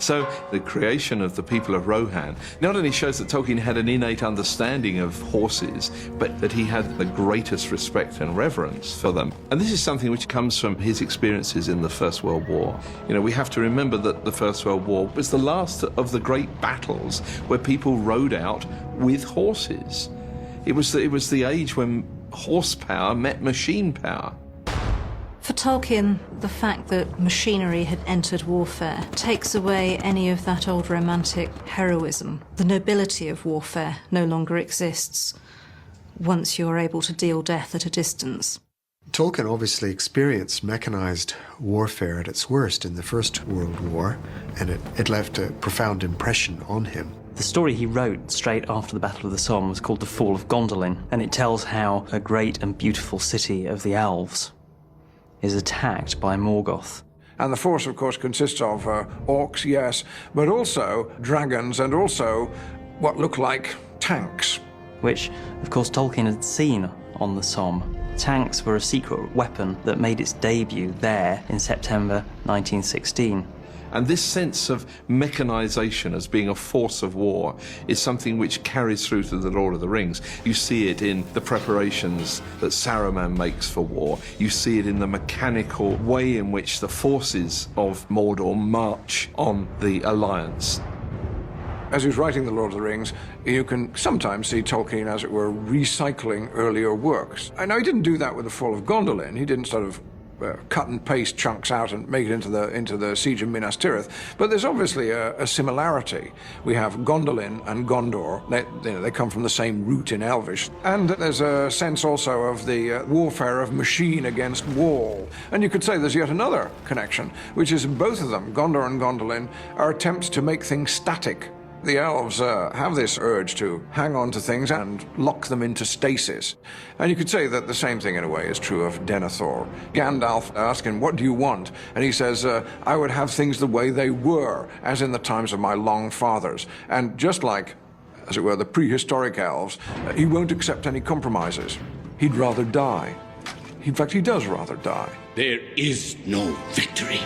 So the creation of the people of Rohan not only shows that Tolkien had an innate understanding of horses, but that he had the greatest respect and reverence for them. And this is something which comes from his experiences in the First World War. You know, we have to remember that the First World War was the last of the great battles where people rode out with horses. It was the age when horsepower met machine power. For Tolkien, the fact that machinery had entered warfare takes away any of that old romantic heroism. The nobility of warfare no longer exists once you're able to deal death at a distance. Tolkien obviously experienced mechanized warfare at its worst in the First World War, and it left a profound impression on him. The story he wrote straight after the Battle of the Somme was called The Fall of Gondolin, and it tells how a great and beautiful city of the elves is attacked by Morgoth. And the force, of course, consists of orcs, yes, but also dragons and also what look like tanks. Which, of course, Tolkien had seen on the Somme. Tanks were a secret weapon that made its debut there in September 1916. And this sense of mechanization as being a force of war is something which carries through to the Lord of the Rings. You see it in the preparations that Saruman makes for war. You see it in the mechanical way in which the forces of Mordor march on the Alliance. As he's writing The Lord of the Rings, you can sometimes see Tolkien, as it were, recycling earlier works. I know he didn't do that with The Fall of Gondolin. He didn't sort of cut and paste chunks out and make it into the Siege of Minas Tirith, but there's obviously a similarity. We have Gondolin and Gondor. They come from the same root in Elvish, and there's a sense also of the warfare of machine against wall. And you could say there's yet another connection, which is both of them, Gondor and Gondolin, are attempts to make things static. The elves have this urge to hang on to things and lock them into stasis. And you could say that the same thing in a way is true of Denethor. Gandalf asks him, "What do you want?" And he says, "I would have things the way they were, as in the times of my long fathers." And just like, as it were, the prehistoric elves, he won't accept any compromises. He'd rather die. In fact, he does rather die. There is no victory.